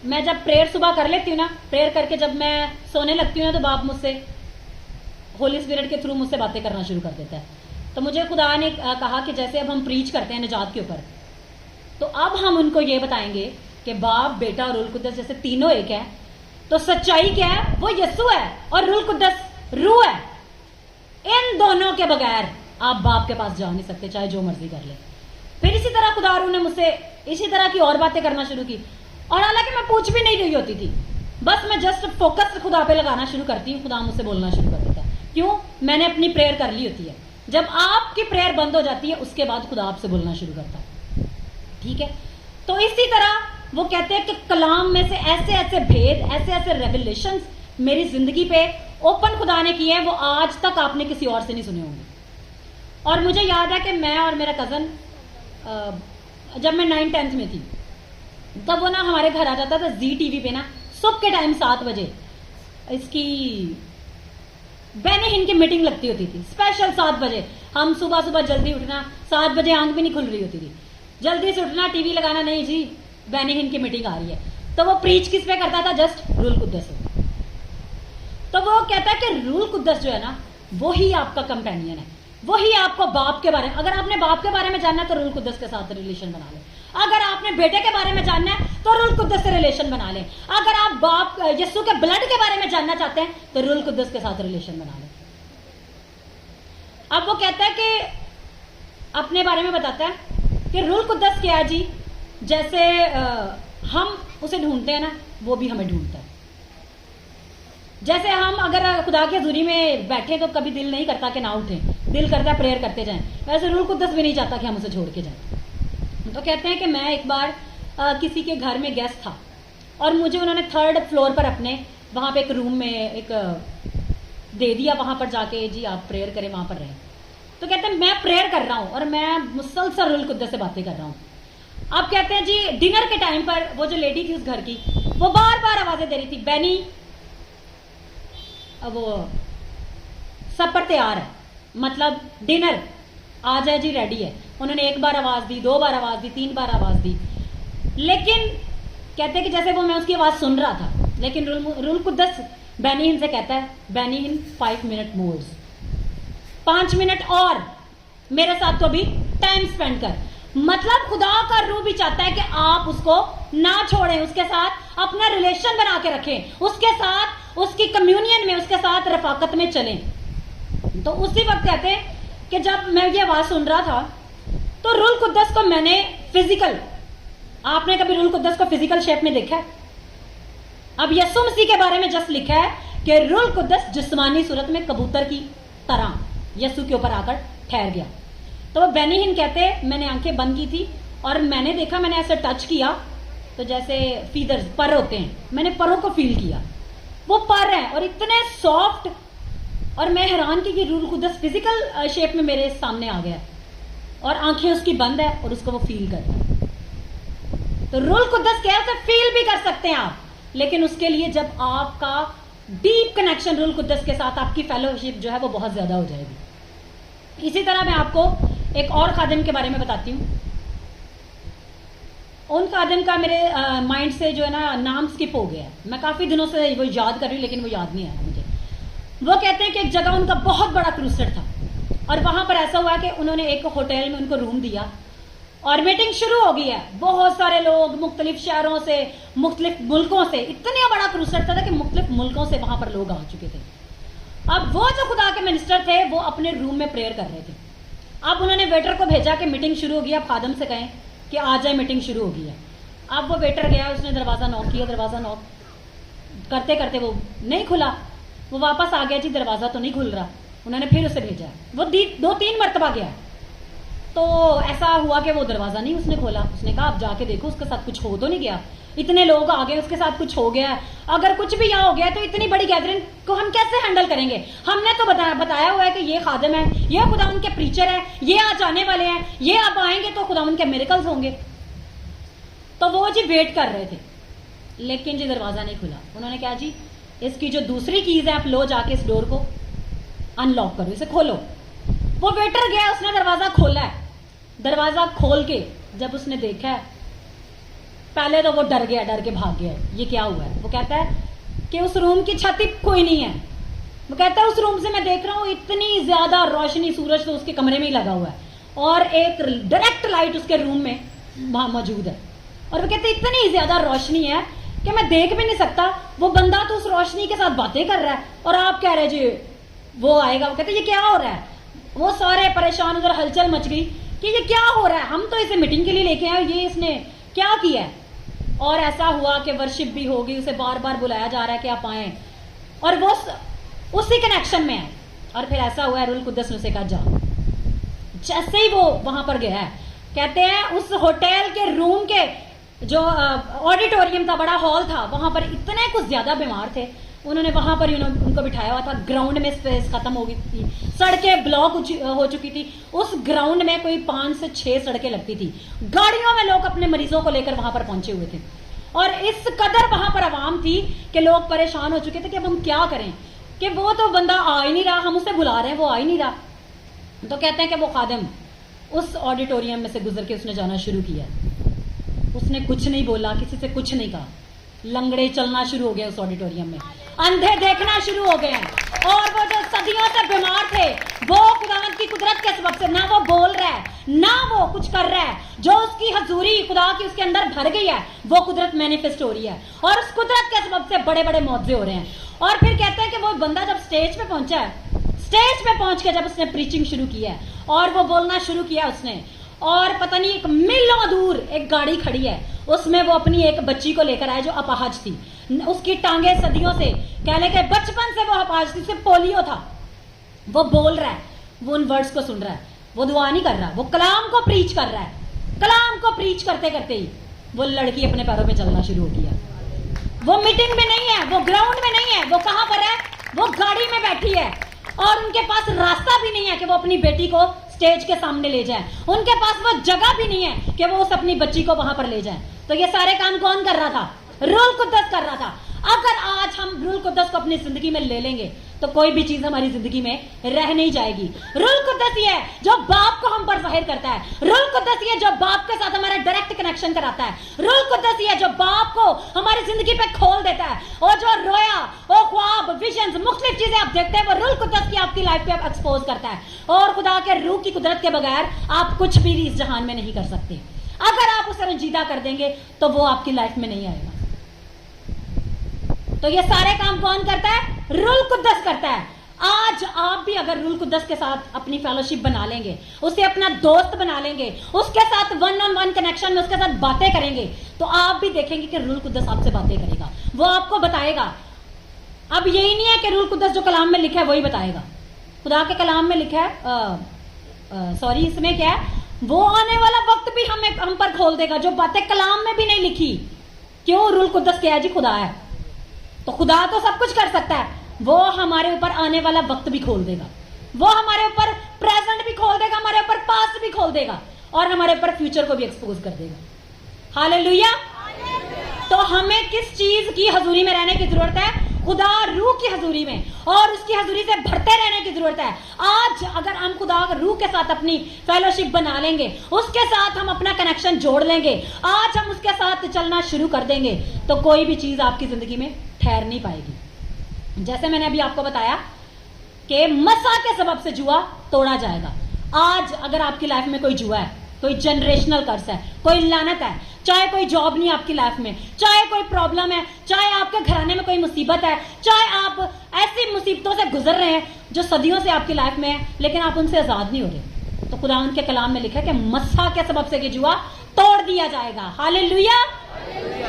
میں جب پریئر صبح کر لیتی ہوں نا, پریئر کر کے جب میں سونے لگتی ہوں نا تو باپ مجھ سے ہولی اسپرٹ کے تھرو مجھ سے باتیں کرنا شروع کر دیتا ہے. تو مجھے خدا نے کہا کہ جیسے اب ہم پریچ کرتے ہیں نجات کے اوپر, تو اب ہم ان کو یہ بتائیں گے کہ باپ, بیٹا اور روح القدس جیسے تینوں ایک ہے, تو سچائی کیا ہے؟ وہ یسوع ہے اور روح القدس روح ہے. ان دونوں کے بغیر آپ باپ کے پاس جا نہیں سکتے, چاہے جو مرضی کر لے. پھر اسی طرح خدا روح نے مجھ سے اسی طرح کی اور باتیں کرنا شروع کی, اور حالانکہ میں پوچھ بھی نہیں رہی ہوتی تھی, بس میں جسٹ فوکس خدا پہ لگانا شروع کرتی ہوں, خدا مجھ سے بولنا شروع کر دیتا ہے. کیوں؟ میں نے اپنی پریئر کر لی ہوتی ہے. جب آپ کی پریئر بند ہو جاتی ہے اس کے بعد خدا آپ سے بولنا شروع کرتا ہے. ٹھیک ہے؟ تو اسی طرح وہ کہتے ہیں کہ کلام میں سے ایسے ایسے بھید, ایسے ایسے ریویلیشنز میری زندگی پہ اوپن خدا نے کیے ہیں, وہ آج تک آپ نے کسی اور سے نہیں سنے ہوں گے. اور مجھے یاد ہے کہ میں اور میرا کزن جب میں 9th-10th میں تھی تب وہ نا ہمارے گھر آ جاتا تھا زی ٹی وی پہ نا صبح کے ٹائم 7 بجے اس کی بنی ہند کی میٹنگ لگتی ہوتی تھی, اسپیشل 7 بجے. ہم صبح صبح جلدی اٹھنا, 7 بجے آنکھ بھی نہیں کھل رہی ہوتی تھی, جلدی سے اٹھنا, ٹی وی لگانا, نہیں جی بنی ہند کی میٹنگ آ رہی ہے. تو وہ پریچ کس پہ کرتا تھا؟ جسٹ روح القدس. تو وہ کہتا ہے کہ روح القدس جو ہے نا وہی آپ کا کمپینین ہے, وہی آپ کو باپ کے بارے میں, اگر آپ نے باپ کے بارے میں جاننا ہے تو روح القدس کے ساتھ ریلیشن بنا لیں. اگر آپ نے بیٹے کے بارے میں جاننا ہے تو روح القدس سے ریلیشن بنا لیں. اگر آپ باپ یسوع کے بلڈ کے بارے میں جاننا چاہتے ہیں تو روح القدس کے ساتھ ریلیشن بنا لیں. اب وہ کہتا ہے کہ اپنے بارے میں بتاتا ہے کہ روح القدس کیا ہے جی, جیسے ہم اسے ڈھونڈتے ہیں نا وہ بھی ہمیں ڈھونڈتا ہے. جیسے ہم اگر خدا کی حضوری میں بیٹھے تو کبھی دل نہیں کرتا کہ نہ اٹھیں, دل کرتا ہے پریئر کرتے جائیں, ویسے روح القدس بھی نہیں چاہتا کہ ہم اسے چھوڑ کے جائیں. تو کہتے ہیں کہ میں ایک بار کسی کے گھر میں گیسٹ تھا اور مجھے انہوں نے 3rd فلور پر اپنے وہاں پہ ایک روم میں ایک دے دیا, وہاں پر جا کے جی آپ پریئر کریں, وہاں پر رہیں. تو کہتے ہیں میں پریئر کر رہا ہوں اور میں مسلسل روح القدس سے باتیں کر رہا ہوں. اب کہتے ہیں جی ڈنر کے ٹائم پر وہ جو لیڈی تھی اس گھر کی, وہ بار بار آوازیں دے رہی تھی, بینی, وہ سب پر تیار ہے, مطلب ڈنر آ جائے جی ریڈی ہے. انہوں نے 1 بار آواز دی, 2 بار آواز دی, 3 بار آواز دی, لیکن کہتے ہیں کہ جیسے وہ میں اس کی آواز سن رہا تھا, لیکن روح القدس بینی ہن سے کہتا ہے, بینی ہن 5 منٹ مورز, 5 منٹ اور میرے ساتھ تو ابھی ٹائم اسپینڈ کر. مطلب خدا کا روح بھی چاہتا ہے کہ آپ اس کو نہ چھوڑیں, اس کے ساتھ اپنا ریلیشن بنا کے رکھیں, اس کے ساتھ اس کی کمیونین میں, اس کے ساتھ رفاقت میں چلیں. تو اسی وقت کہتے ہیں کہ جب میں یہ آواز سن رہا تھا تو روح القدس کو میں نے فزیکل, آپ نے کبھی روح القدس کو فزیکل شیپ میں دیکھا ہے؟ اب یسوع مسیح کے بارے میں جس لکھا ہے کہ روح القدس جسمانی صورت میں کبوتر کی طرح یسوع کے اوپر آ کر ٹھہر گیا. تو وہ بینی ہن کہتے میں نے آنکھیں بند کی تھی اور میں نے دیکھا, میں نے ایسے ٹچ کیا تو جیسے فیدرز پر ہوتے ہیں, میں نے پروں کو فیل کیا, وہ پر ہیں اور اتنے سافٹ, اور میں حیران کی کہ روح القدس فزیکل شیپ میں میرے سامنے آ گیا اور آنکھیں اس کی بند ہے اور اس کو وہ فیل کر رہا ہے. تو روح القدس کیا ہے, اسے فیل بھی کر سکتے ہیں آپ, لیکن اس کے لیے جب آپ کا ڈیپ کنیکشن روح القدس کے ساتھ, آپ کی فیلوشپ جو ہے وہ بہت زیادہ ہو جائے گی. اسی طرح میں آپ کو ایک اور خادم کے بارے میں بتاتی ہوں. ان خادم کا میرے مائنڈ سے جو ہے نا نام اسکپ ہو گیا ہے, میں کافی دنوں سے وہ یاد کر رہی ہوں لیکن وہ یاد نہیں آیا مجھے. وہ کہتے ہیں کہ ایک جگہ ان کا بہت بڑا کروسٹ تھا اور وہاں پر ایسا ہوا کہ انہوں نے ایک ہوٹل میں ان کو روم دیا اور میٹنگ شروع ہو گئی ہے. بہت سارے لوگ مختلف شہروں سے, مختلف ملکوں سے, اتنا بڑا کروسٹ تھا کہ مختلف ملکوں سے وہاں پر لوگ آ چکے تھے. اب وہ جو خدا کے منسٹر تھے وہ اپنے روم میں پریئر کر رہے تھے. اب انہوں نے ویٹر کو بھیجا کہ میٹنگ شروع ہوگی, اب خادم سے کہیں کہ آ جائے, میٹنگ شروع ہو گئی ہے. اب وہ ویٹر گیا, اس نے دروازہ نوک کیا, دروازہ نوک کرتے کرتے وہ نہیں کھلا. وہ واپس آ گیا, جی دروازہ تو نہیں کھل رہا. انہوں نے پھر اسے بھیجا, وہ 2-3 مرتبہ گیا. تو ایسا ہوا کہ وہ دروازہ نہیں اس نے کھولا. اس نے کہا آپ جا کے دیکھو اس کے ساتھ کچھ ہو تو نہیں گیا, اتنے لوگ آ گئے, اس کے ساتھ کچھ ہو گیا ہے, اگر کچھ بھی یہاں ہو گیا تو اتنی بڑی گیدرنگ کو ہم کیسے ہینڈل کریں گے؟ ہم نے تو بتایا ہوا ہے کہ یہ خادم ہے, یہ خدا ان کے پریچر ہے, یہ آج آنے والے ہیں, یہ اب آئیں گے تو خدا ان کے میریکلز ہوں گے. تو وہ جی ویٹ کر رہے تھے, لیکن جی دروازہ نہیں کھلا. انہوں نے کہا جی اس کی جو دوسری کیز ہے آپ لو, جا کے اس ڈور کو ان لاک کرو, اسے کھولو. وہ ویٹر گیا, اس نے دروازہ کھولا ہے. دروازہ کھول کے جب اس نے دیکھا ہے, پہلے تو وہ ڈر گیا, ڈر کے بھاگ گیا, یہ کیا ہوا ہے. وہ کہتا ہے کہ اس روم کی چھت کوئی نہیں ہے. وہ کہتا ہے اس روم سے میں دیکھ رہا ہوں اتنی زیادہ روشنی, سورج تو اس کے کمرے میں ہی لگا ہوا ہے اور ایک ڈائریکٹ لائٹ اس کے روم میں وہاں موجود ہے. اور وہ کہتے ہیں اتنی زیادہ روشنی ہے کہ میں دیکھ بھی نہیں سکتا. وہ بندہ تو اس روشنی کے ساتھ باتیں کر رہا ہے اور آپ کہہ رہے جی وہ آئے گا. وہ کہتے ہیں یہ کیا ہو رہا ہے. وہ سارے پریشان, ادھر ہلچل مچ گئی کہ یہ کیا ہو رہا ہے, ہم تو اسے میٹنگ کے لیے لے کے آئے, یہ اس نے کیا کیا ہے. اور ایسا ہوا کہ ورشپ بھی ہوگی, اسے بار بار بلایا جا رہا ہے کہ آپ آئیں, اور وہ اسی کنیکشن میں ہے. اور پھر ایسا ہوا ہے روح القدس نے اسے کہا جا. جیسے ہی وہ وہاں پر گیا ہے, کہتے ہیں اس ہوٹل کے روم کے جو آڈیٹوریم تھا, بڑا ہال تھا, وہاں پر اتنے کچھ زیادہ بیمار تھے. انہوں نے وہاں پر ان کو بٹھایا ہوا تھا. گراؤنڈ میں اسپیس ختم ہو گئی تھی, سڑکیں بلاک ہو چکی تھی. اس گراؤنڈ میں کوئی 5 سے 6 سڑکیں لگتی تھی. گاڑیوں میں لوگ اپنے مریضوں کو لے کر وہاں پر پہنچے ہوئے تھے اور اس قدر وہاں پر عوام تھی کہ لوگ پریشان ہو چکے تھے کہ اب ہم کیا کریں, کہ وہ تو بندہ آ ہی نہیں رہا, ہم اسے بلا رہے ہیں, وہ آ ہی نہیں رہا. تو کہتے ہیں کہ وہ خادم اس آڈیٹوریم میں سے گزر کے اس نے جانا شروع کیا. اس نے کچھ نہیں بولا, کسی سے کچھ نہیں کہا. لنگڑے چلنا شروع ہو گئے اس آڈیٹوریم میں, اندھے دیکھنا شروع ہو گئے ہیں. اور وہ جو صدیوں سے بیمار تھے وہ خداوند کی قدرت کے سبب سے نہ وہ بول رہا ہے نہ وہ کچھ کر رہا ہے. جو اس کی حضوری خدا کی اس کے اندر بھر گئی ہے وہ قدرت مینیفیسٹ ہو رہی ہے اور اس قدرت کے سبب سے بڑے بڑے معجزے ہو رہے ہیں. اور پھر کہتے ہیں کہ وہ بندہ جب اسٹیج پہ پہنچا ہے, اسٹیج پہ پہنچ کے جب اس نے پریچنگ شروع کی ہے اور وہ بولنا شروع کیا اس نے, اور پتہ نہیں ایک میلوں دور ایک گاڑی کھڑی ہے, اس میں وہ اپنی ایک بچی کو لے کر آئے جو اپاہج تھی. اس کی ٹانگیں صدیوں سے, کہنے کے بچپن سے وہ اپاہج تھی, اسے پولیو تھا. وہ بول رہا ہے, وہ ان ورڈز کو سن رہا ہے, وہ دعا نہیں کر رہا, وہ کلام کو پریچ کر رہا ہے. کلام کو پریچ کرتے کرتے ہی وہ لڑکی اپنے پیروں پہ چلنا شروع ہو گیا. وہ میٹنگ میں نہیں ہے, وہ گراؤنڈ میں نہیں ہے, وہ کہاں پر ہے, وہ گاڑی میں بیٹھی ہے اور ان کے پاس راستہ بھی نہیں ہے کہ وہ اپنی بیٹی کو اسٹیج کے سامنے لے جائیں. ان کے پاس وہ جگہ بھی نہیں ہے کہ وہ اس اپنی بچی کو وہاں پر لے جائیں. تو یہ سارے کام کون کر رہا تھا؟ روح القدس کر رہا تھا. اگر آج ہم روح القدس کو اپنی زندگی میں لے لیں گے تو کوئی بھی چیز ہماری زندگی میں رہ نہیں جائے گی. روح القدس یہ ہے جو باپ کو ہم پر ظاہر کرتا ہے. روح القدس یہ ہے جو باپ کے ساتھ ہمارا ڈائریکٹ کنیکشن کراتا ہے. روح القدس یہ ہے جو باپ کو ہماری زندگی پہ کھول دیتا ہے. اور جو رویا اور خواب ویژنز مختلف چیزیں آپ دیکھتے ہیں وہ روح القدس کی آپ کی لائف پہ ایکسپوز کرتا ہے. اور خدا کے روح کی قدرت کے بغیر آپ کچھ بھی اس جہان میں نہیں کر سکتے. اگر آپ اسے رنجیدہ کر دیں گے تو وہ آپ کی لائف میں نہیں آئے گا. تو یہ سارے کام کون کرتا ہے؟ روح القدس کرتا ہے. آج آپ بھی اگر روح القدس کے ساتھ اپنی فیلوشپ بنا لیں گے, اسے اپنا دوست بنا لیں گے, اس کے ساتھ ون آن ون کنیکشن میں اس کے ساتھ باتیں کریں گے, تو آپ بھی دیکھیں گے کہ روح القدس آپ سے باتیں کرے گا, وہ آپ کو بتائے گا. اب یہی نہیں ہے کہ روح القدس جو کلام میں لکھا ہے وہی بتائے گا. خدا کے کلام میں لکھا ہے اس میں کیا ہے, وہ آنے والا وقت بھی ہم پر کھول دے گا جو باتیں کلام میں بھی نہیں لکھی. کیوں؟ روح القدس کیا ہے جی؟ خدا ہے. تو خدا تو سب کچھ کر سکتا ہے. وہ ہمارے اوپر آنے والا وقت بھی کھول دے گا, وہ ہمارے اوپر پریزنٹ بھی کھول دے گا, ہمارے اوپر پاسٹ بھی کھول دے گا, اور ہمارے اوپر فیوچر کو بھی ایکسپوز کر دے گا. ہاللیلویا. تو ہمیں کس چیز کی حضوری میں رہنے کی ضرورت ہے؟ خدا روح کی حضوری میں, اور اس کی حضوری سے بھرتے رہنے کی ضرورت ہے. آج اگر ہم خدا روح کے ساتھ اپنی فیلوشپ بنا لیں گے, اس کے ساتھ ہم اپنا کنیکشن جوڑ لیں گے, آج ہم اس کے ساتھ چلنا شروع کر دیں گے, تو کوئی بھی چیز آپ کی زندگی میں ٹھہر نہیں پائے گی. جیسے میں نے ابھی آپ کو بتایا کہ مسا کے سبب سے جوا توڑا جائے گا. آج اگر آپ کی لائف میں کوئی جوا ہے, کوئی جنریشنل کرس ہے, کوئی لعنت ہے, چاہے کوئی جاب نہیں آپ کی لائف میں, چاہے کوئی پرابلم ہے, چاہے آپ کے گھرانے میں کوئی مصیبت ہے, چاہے آپ ایسی مصیبتوں سے گزر رہے ہیں جو صدیوں سے آپ کی لائف میں ہے لیکن آپ ان سے آزاد نہیں ہو رہے, تو خدا ان کے کلام میں لکھا ہے کہ مسا کے سبب سے یہ جوا توڑ دیا جائے گا. ہاللیلویا.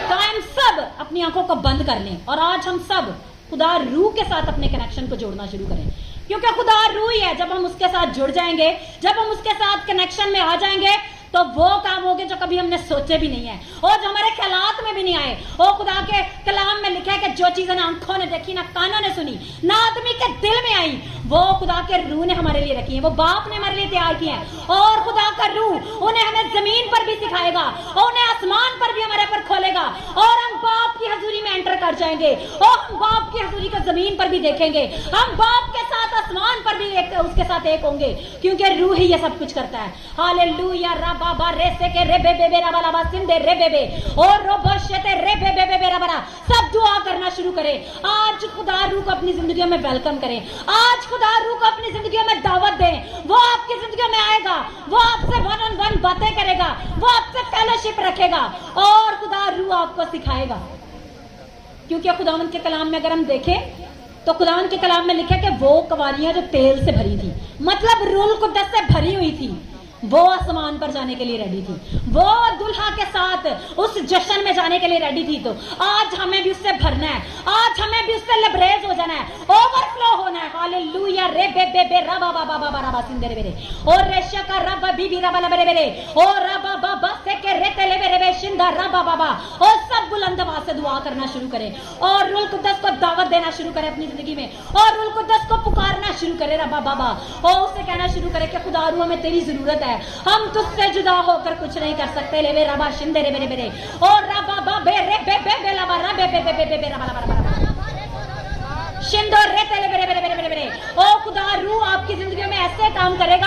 تو ہم سب اپنی آنکھوں کو بند کر لیں, اور آج ہم سب خدا روح کے ساتھ اپنے کنیکشن کو جوڑنا شروع کریں, کیونکہ خدا روح ہی ہے. جب ہم اس کے ساتھ جڑ جائیں گے, جب ہم اس کے ساتھ کنیکشن میں آ جائیں گے, تو وہ کام ہوگے جو کبھی ہم نے سوچے بھی نہیں ہے اور جو ہمارے خیالات میں بھی نہیں آئے. اور خدا کے کلام میں لکھا ہے کہ جو چیزیں نہ آنکھوں نے دیکھی, نہ کانوں نے سنی, نہ آدمی کے دل میں آئی, وہ خدا کے روح نے ہمارے لیے رکھی ہیں, وہ باپ نے ہمارے لیے تیار کی ہیں. اور خدا کا روح انہیں ہمیں زمین پر بھی سکھائے گا, اور انہیں آسمان پر بھی ہمارے پر کھولے گا, اور ہم باپ کی حضوری میں انٹر کر جائیں گے, اور ہم باپ کی حضوری کو زمین پر بھی دیکھیں گے, ہم باپ کے ساتھ آسمان پر بھی اس کے ساتھ ایک ہوں گے, کیونکہ روح ہی یہ سب کچھ کرتا ہے. ہاللیلویا. بابا ریسے کے رے بے بے بے ربا لبا سندے رے بے بے اور روبو شتے رے بے بے بے بے ربا. سب دعا کرنا شروع کریں. آج خدا روح کو اپنی زندگیوں میں ویلکم کریں, آج خدا روح کو اپنی زندگیوں میں دعوت دیں. وہ آپ کی زندگیوں میں آئے گا, وہ آپ سے ون آن ون باتیں کرے گا, وہ آپ سے فیلوشپ رکھے گا, اور خدا روح آپ کو سکھائے گا. کیونکہ خداوند کے کلام میں اگر ہم دیکھیں تو خداوند کے کلام میں لکھا کہ وہ کنواریاں جو تیل سے بھری تھی, مطلب روح القدس سے بھری ہوئی تھی, وہ آسمان پر جانے کے لیے ریڈی تھی, وہ دلہا کے ساتھ اس جشن میں جانے کے لیے ریڈی تھی. تو آج ہمیں بھی اس سے بھرنا ہے, آج ہمیں بھی اس سے لبریز ہو جانا ہے, اوور فلو ہونا ہے. ہاللیلویا. رے بے بے بے ربا بابا بابا ربا سندے رے اور ریشا کا ربا بی بی ربا لبرے بے اور ربا بابا سے کے رتے لے بے بے شندا ربا بابا. اور سب بلند آواز سے دعا کرنا شروع کریں, اور روح القدس کو دعوت دینا شروع کریں اپنی زندگی میں, اور روح القدس کو پکارنا شروع کریں ربا بابا, اور اسے کہنا شروع کریں کہ خدا روح ہمیں تیری ضرورت ہے, ہم تجھ سے جدا ہو کر کچھ نہیں کر سکتے. لے ربا شندے رے میرے اور ربا با بے رے بے بے بے لبا ربے بے بے بے بے ربا ربا شندو رے تے لے میرے. او خدا روح آپ کی زندگیوں میں ایسے کام کرے گا